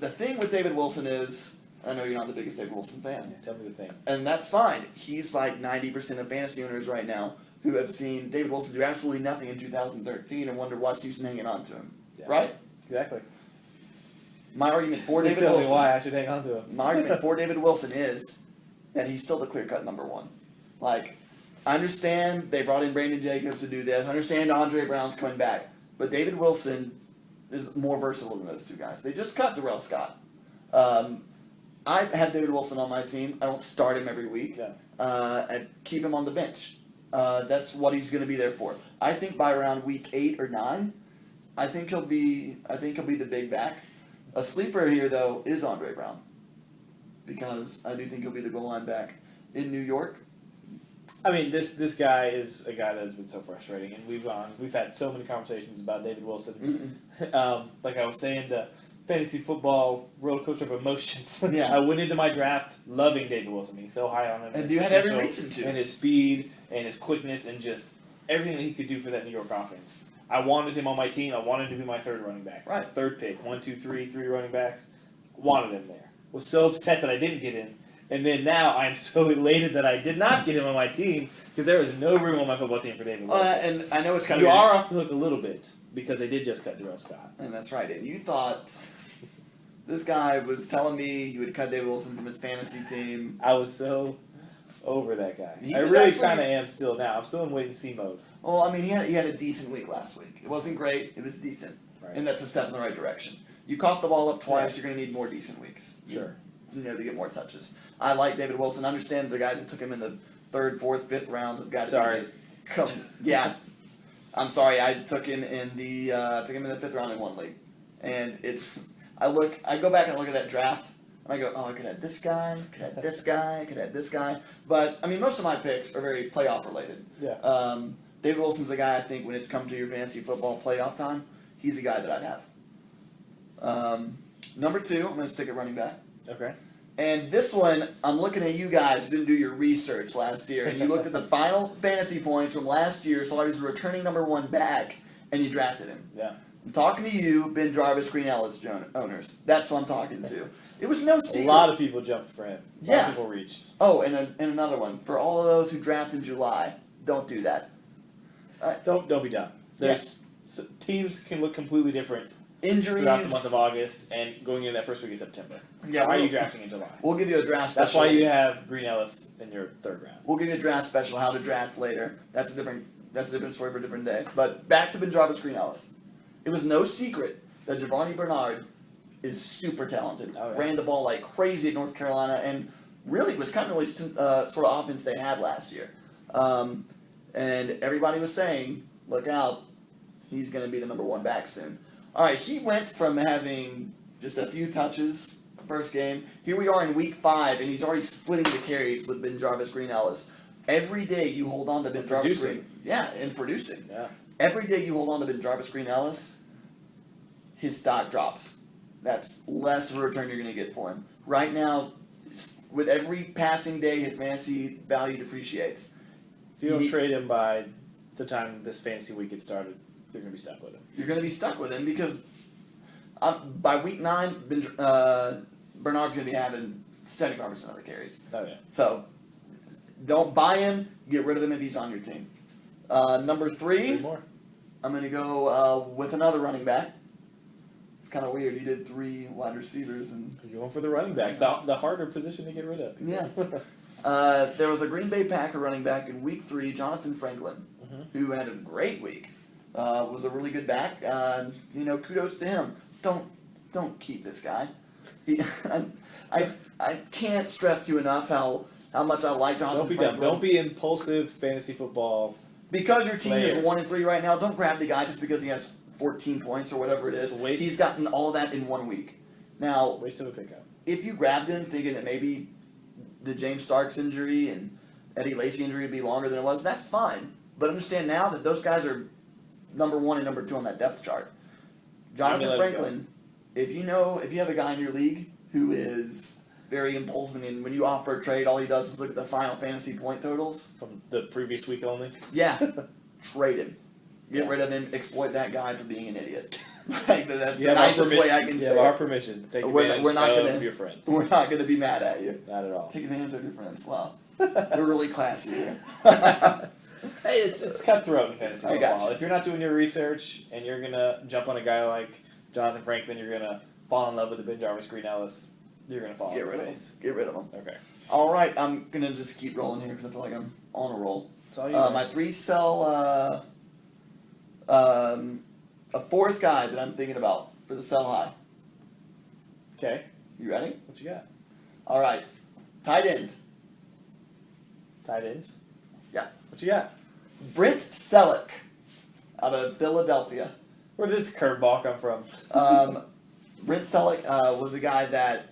The thing with David Wilson is, I know you're not the biggest David Wilson fan, Yeah, tell me the thing. and that's fine. He's like 90% of fantasy owners right now who have seen David Wilson do absolutely nothing in 2013 and wonder why's Houston hanging on to him. Yeah. Right? Exactly. My argument for Please David tell Wilson. me why I should hang on to him. My argument for David Wilson is that he's still the clear-cut number one. Like, I understand they brought in Brandon Jacobs to do this. I understand Andre Brown's coming back. But David Wilson is more versatile than those two guys. They just cut Darrell Scott. I have David Wilson on my team. I don't start him every week. Yeah. And keep him on the bench. That's what he's going to be there for. I think by around week 8 or 9, I think he'll be the big back. A sleeper here though is Andre Brown, because I do think he'll be the goal line back in New York. I mean, this guy is a guy that has been so frustrating, and we've had so many conversations about David Wilson. Like I was saying, the fantasy football roller coaster of emotions. Yeah. I went into my draft loving David Wilson, being so high on him, And his you had every potential, reason to. and his speed and his quickness and just everything that he could do for that New York offense. I wanted him on my team. I wanted him to be my third running back. Right. Third pick. 1, 2, 3, 3 running backs. Wanted him there. Was so upset that I didn't get him. And then now I'm so elated that I did not get him on my team because there is no room on my football team for David Wilson. And I know it's kind You of are off the hook a little bit because they did just cut Darrell Scott. and that's right. And you thought this guy was telling me he would cut David Wilson from his fantasy team. I was so over that guy. He I was really actually- kind of am still now. I'm still in wait and see mode. Well, I mean, he had a decent week last week. It wasn't great. It was decent, Right. and that's a step in the right direction. You cough the ball up twice, you're going to need more decent weeks. Sure. To get more touches. I like David Wilson. I understand the guys that took him in the 3rd, 4th, 5th rounds have got to Sorry. just come. Yeah, I'm sorry. I took him in the 5th round in one league, and I go back and look at that draft, and I go, oh, I could add this guy, could add this guy, could add this guy. But I mean, most of my picks are very playoff related. Yeah. David Wilson's a guy I think when it's come to your fantasy football playoff time, he's a guy that I'd have. Number 2, I'm going to stick at running back. Okay. And this one, I'm looking at you guys who didn't do your research last year, and you looked at the final fantasy points from last year, so I was a returning number 1 back, and you drafted him. Yeah. I'm talking to you, Ben Jarvis, Green Ellis owners. That's what I'm talking to. It was no secret. A lot of people jumped for him. A lot Yeah. of people reached. Oh, and another one. For all of those who draft in July, don't do that. Don't be dumb. Teams can look completely different Injuries. throughout the month of August and going into that first week of September. Yeah, Why are we'll- you drafting in July? We'll give you a draft special. That's why you have Green Ellis in your 3rd round. We'll give you a draft special, how to draft later. That's a different story for a different day. But back to Ben Jarvis, Green Ellis. It was no secret that Giovanni Bernard is super talented. Oh, yeah. Ran the ball like crazy at North Carolina, and really was kind of the sort of offense they had last year. And everybody was saying, look out, he's going to be the number 1 back soon. All right, he went from having just a few touches the first game. Here we are in week 5, and he's already splitting the carries with Ben Jarvis, Green Ellis. Every day you hold on to Ben Jarvis, Producing. and producing. Yeah. Every day you hold on to Ben Jarvis, Green Ellis, his stock drops. That's less of a return you're going to get for him. Right now, with every passing day, his fantasy value depreciates. If you don't He- trade him by the time this fantasy week gets started, you're going to be stuck with him. You're going to be stuck with him because by week 9, Bernard's going to be having 75% of the carries. Oh, yeah. So don't buy him. Get rid of him if he's on your team. Number 3, more. I'm going to go with another running back. It's kind of weird. You did 3 wide receivers and You're going for the running backs, the harder position to get rid of. yeah. There was a Green Bay Packer running back in Week 3, Jonathan Franklin, who had a great week. Was a really good back. Kudos to him. Don't keep this guy. I can't stress to you enough how much I like Jonathan Don't be Franklin. dumb. Don't be impulsive fantasy football. Because your team players. is 1-3 right now, don't grab the guy just because he has 14 points or whatever it is. It's a waste. He's gotten all of that in 1 week. Now, Waste of a pickup. if you grabbed him thinking that maybe the James Starks injury and Eddie Lacy injury would be longer than it was, that's fine. But understand now that those guys are number 1 and number 2 on that depth chart. Jonathan let him Franklin, if you have a guy in your league who is very impulsive and when you offer a trade, all he does is look at the final fantasy point totals. From the previous week only. Yeah, trade him. Get Yeah. rid of him. Exploit that guy for being an idiot. Like, that's You the have our nicest way I can You say have it. our permission. Take We're advantage not of gonna- your friends. We're not going to be mad at you. Not at all. Take advantage of your friends. Wow, we're really classy here. Hey, it's cutthroat in fantasy I got football. you. If you're not doing your research and you're gonna jump on a guy like Jonathan Franklin, you're gonna fall in love with the Ben Jarvis Green Ellis. You're gonna fall Get on rid your of him. face. Get rid of him. Okay. All right, I'm gonna just keep rolling here because I feel like I'm on a roll. That's all you My 3 sell. A fourth guy that I'm thinking about for the sell high. Okay. You ready? What you got? All right, tight end. Tight ends? Yeah. What you got? Brent Selleck, out of Philadelphia. Where did this curveball come from? Brent Selleck was a guy that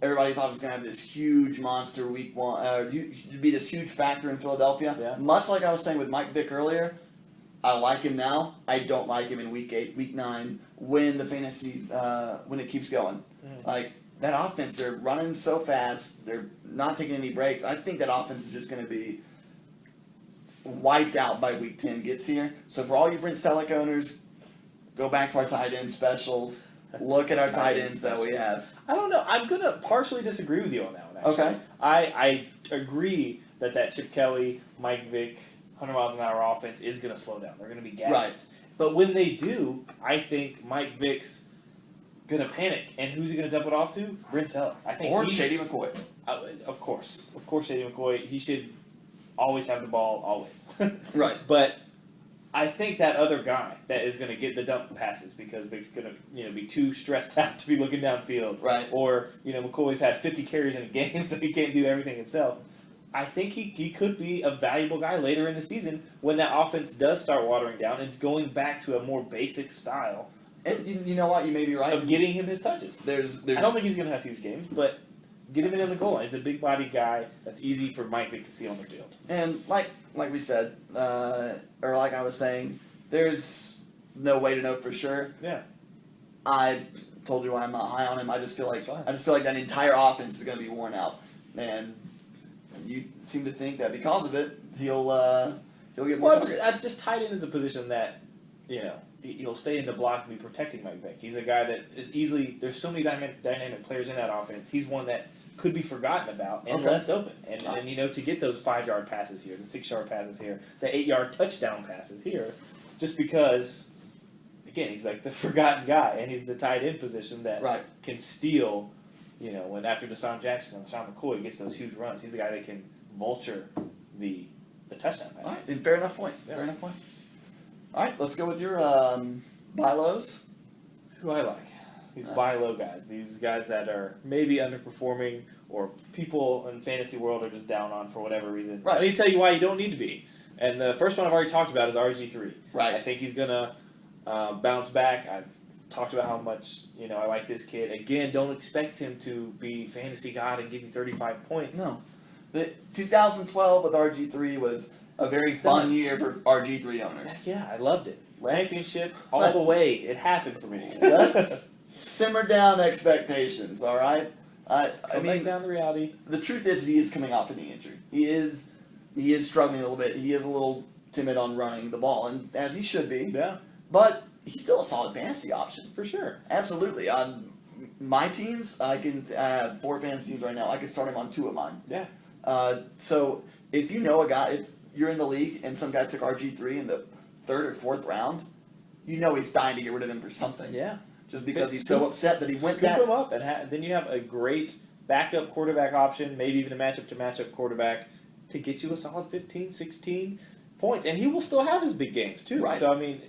everybody thought was going to have this huge monster week 1, be this huge factor in Philadelphia. Yeah. Much like I was saying with Mike Vick earlier, I like him now. I don't like him in week 8, week 9, when the fantasy, when it keeps going. Like, that offense, they're running so fast, they're not taking any breaks. I think that offense is just going to be wiped out by week 10 gets here. So for all you Brent Selleck owners, go back to our tight end specials. Look at our tight ends that we have. I don't know. I'm gonna partially disagree with you on that one. Actually. Okay. I agree that Chip Kelly, Mike Vick, 100 miles an hour offense is gonna slow down. They're gonna be gassed. Right. But when they do, I think Mike Vick's gonna panic, and who's he gonna dump it off to? Brent Selleck. I think. Or Shady McCoy. Of course, Shady McCoy. He should always have the ball, always. Right. But I think that other guy that is going to get the dump passes because Vic's going to be too stressed out to be looking downfield. Right. Or McCoy's had 50 carries in a game, so he can't do everything himself. I think he could be a valuable guy later in the season when that offense does start watering down and going back to a more basic style And you know what? You may be right. of getting him his touches. There's I don't think he's going to have huge games, but get him in the goal line. He's a big body guy that's easy for Mike Vick to see on the field. and like we said, or like I was saying, there's no way to know for sure. Yeah. I told you why I'm not high on him. I just feel like That's fine. that entire offense is going to be worn out, and you seem to think that because of it, he'll get more Well, targets. just tight end is a position that, he'll stay in the block and be protecting Mike Vick. He's a guy that is easily. There's so many dynamic players in that offense. He's one that could be forgotten about and Okay. left open. And to get those 5-yard passes here, the 6-yard passes here, the 8-yard touchdown passes here, just because. Again, he's like the forgotten guy, and he's the tight end position that Right. can steal. When after Deshaun Jackson and Sean McCoy gets those huge runs, he's the guy that can vulture the touchdown All right, passes. fair enough point. Yeah. Fair enough point. All right, let's go with your buy lows. Who I like. These Uh. buy low guys. These guys that are maybe underperforming or people in fantasy world are just down on for whatever reason. Right. Let me tell you why you don't need to be. And the first one I've already talked about is RG3. Right. I think he's going to bounce back. I've talked about how much I like this kid. Again, don't expect him to be fantasy god and give you 35 points. No, the 2012 with RG3 was a very fun year for RG3 owners. Yeah, I loved it. Let's- Championship all the way. It happened for me. Let's simmer down expectations. All right. I Come mean, back down to reality. the truth is he is coming off a knee injury. He is struggling a little bit. He is a little timid on running the ball, and as he should be. Yeah, But he's still a solid fantasy option. for sure. Absolutely. On my teams, I have 4 fantasy teams right now. I can start him on 2 of mine. Yeah. So if you know a guy, if you're in the league and some guy took RG3 in the 3rd or 4th round, he's dying to get rid of him for something. Yeah. Just because But he's so upset that he went Scoop that. him up, and then you have a great backup quarterback option, maybe even a matchup-to-matchup quarterback to get you a solid 15, 16 points. And he will still have his big games, too. Right. So, I mean,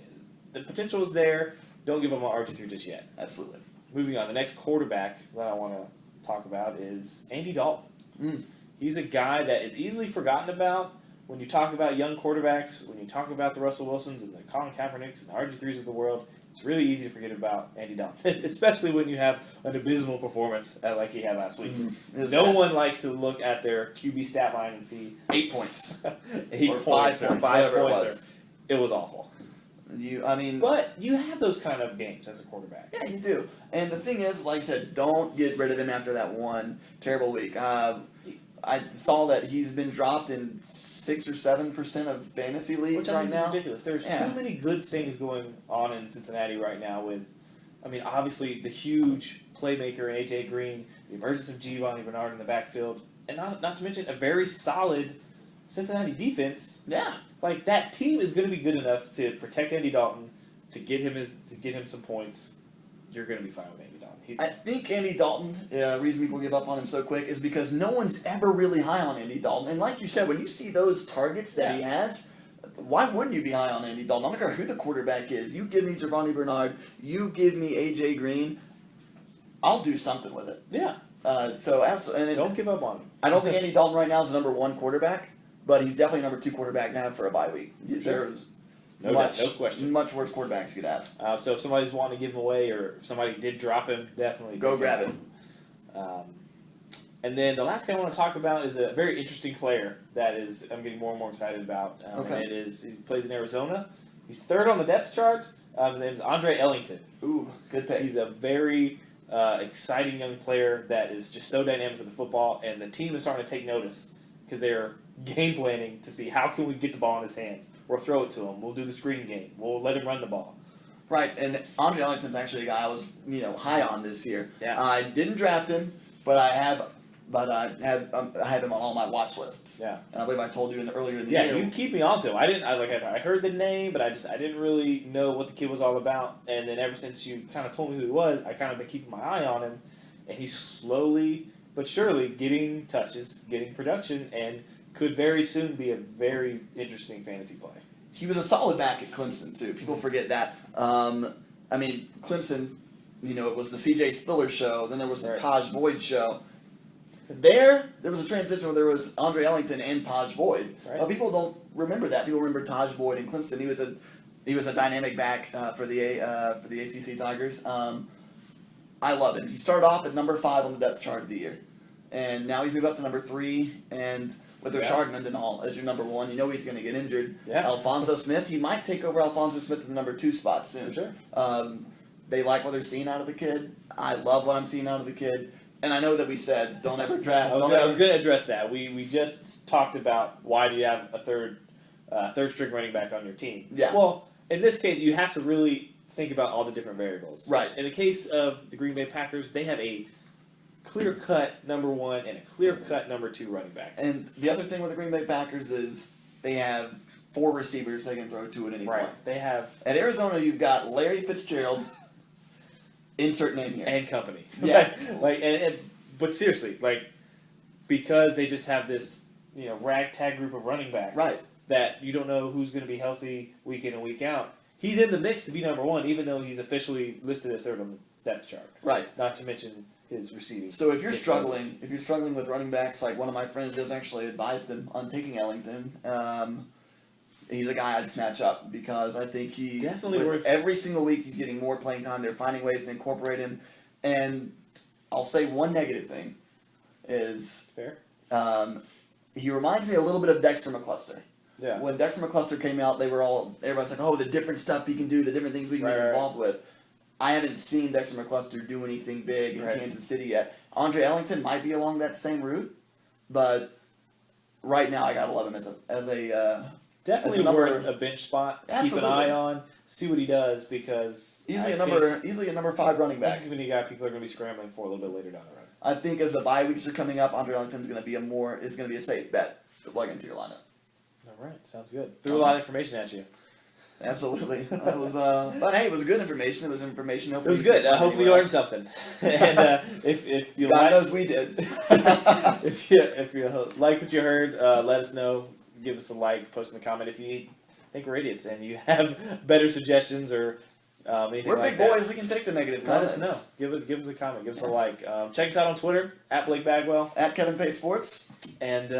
the potential is there. Don't give him an RG3 just yet. Absolutely. Moving on, the next quarterback that I want to talk about is Andy Dalton. He's a guy that is easily forgotten about when you talk about young quarterbacks, when you talk about the Russell Wilsons and the Colin Kaepernicks and the RG3s of the world. It's really easy to forget about Andy Dalton, especially when you have an abysmal performance like he had last week. No one likes to look at their QB stat line and see 8 points. 8 Or points 5 or points, 5 whatever it points. was. It was awful. But you have those kind of games as a quarterback. Yeah, you do. And the thing is, like I said, don't get rid of him after that one terrible week. I saw that he's been dropped in 6 or 7% of fantasy leagues Which right now. Is ridiculous. There's too many good things going on in Cincinnati right now with, I mean, obviously the huge playmaker A.J. Green, the emergence of Giovanni Bernard in the backfield, and not to mention a very solid Cincinnati defense. Yeah. Like, that team is going to be good enough to protect Andy Dalton, to get him some points. You're going to be fine with Andy Dalton. I think Andy Dalton, the reason people give up on him so quick is because no one's ever really high on Andy Dalton. And like you said, when you see those targets that he has, why wouldn't you be high on Andy Dalton? I don't care who the quarterback is. You give me Giovanni Bernard, you give me A.J. Green, I'll do something with it. Yeah. So absolutely. And don't give up on him. I don't think Andy Dalton right now is the number 1 quarterback, but he's definitely number 2 quarterback now for a bye week. Sure. There's No question. much worse quarterbacks you could have. So if somebody's wanting to give him away, or if somebody did drop him, definitely Go grab him. And then the last guy I want to talk about is a very interesting player that I'm getting more and more excited about. Okay. And he plays in Arizona. He's 3rd on the depth chart. His name is Andre Ellington. Ooh, good pick. He's a very exciting young player that is just so dynamic with the football, and the team is starting to take notice because they're game planning to see how can we get the ball in his hands. We'll throw it to him. We'll do the screen game. We'll let him run the ball. Right, and Andre Ellington's actually a guy I was, high on this year. Yeah. I didn't draft him, but I have him on all my watch lists. Yeah. And I believe I told you earlier in the Yeah, year. you keep me onto him. I heard the name, but I didn't really know what the kid was all about. And then ever since you kind of told me who he was, I kind of been keeping my eye on him, and he's slowly but surely getting touches, getting production, and could very soon be a very interesting fantasy play. He was a solid back at Clemson too. People forget that. Clemson, it was the C.J. Spiller show. Then there was the Taj Boyd show. There was a transition where there was Andre Ellington and Taj Boyd. Right. People don't remember that. People remember Taj Boyd in Clemson. He was a dynamic back for the ACC Tigers. I love him. He started off at number 5 on the depth chart of the year, and now he's moved up to number 3. And with Rashard and all as your number 1, he's going to get injured. Yeah. Alfonso Smith, he might take over Alfonso Smith in the number 2 spot soon. For sure. They like what they're seeing out of the kid. I love what I'm seeing out of the kid. And I know that we said don't ever draft. I was going to address that. We just talked about why do you have a third string running back on your team. Yeah. Well, in this case, you have to really think about all the different variables. Right. In the case of the Green Bay Packers, they have a clear-cut number 1 and a clear-cut number 2 running back. And the other thing with the Green Bay Packers is they have 4 receivers they can throw to at any point. They have At Arizona, you've got Larry Fitzgerald. Insert name here. and company. Yeah. But seriously, because they just have this ragtag group of running backs. Right. That you don't know who's going to be healthy week in and week out. He's in the mix to be number 1, even though he's officially listed as 3rd on the depth chart. Right. Not to mention his receiving. So if you're struggling with running backs, like one of my friends just actually advised him on taking Ellington, he's a guy I'd snatch up because I think he Definitely worth every single week he's getting more playing time. They're finding ways to incorporate him, and I'll say one negative thing is fair. He reminds me a little bit of Dexter McCluster. Yeah. When Dexter McCluster came out, everybody's like, oh, the different stuff he can do, the different things we can get involved with. I haven't seen Dexter McCluster do anything big in Kansas City yet. Andre Ellington might be along that same route, but right now I gotta love him as a definitely worth a bench spot. Absolutely. Keep an eye on, see what he does because easily a number 5 running back. He's going to be a guy people are going to be scrambling for a little bit later down the road. I think as the bye weeks are coming up, Andre Ellington's going to be a safe bet to plug into your lineup. All right, sounds good. Threw a lot of information at you. Absolutely. That was, but hey, it was good information. It was information. It was good. Hopefully you learned something. And if you God like, knows we did. if you like what you heard, let us know. Give us a like, post in the comment if you think we're idiots and you have better suggestions or anything We're like big that. boys. We can take the negative Let comments. us know. Give us a comment. Give us a like. Check us out on Twitter at Blake Bagwell. At Kevin Pate Sports. And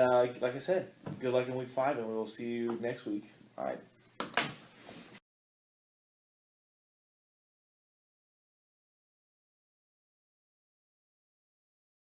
like I said, good luck in week 5, and we will see you next week. All right.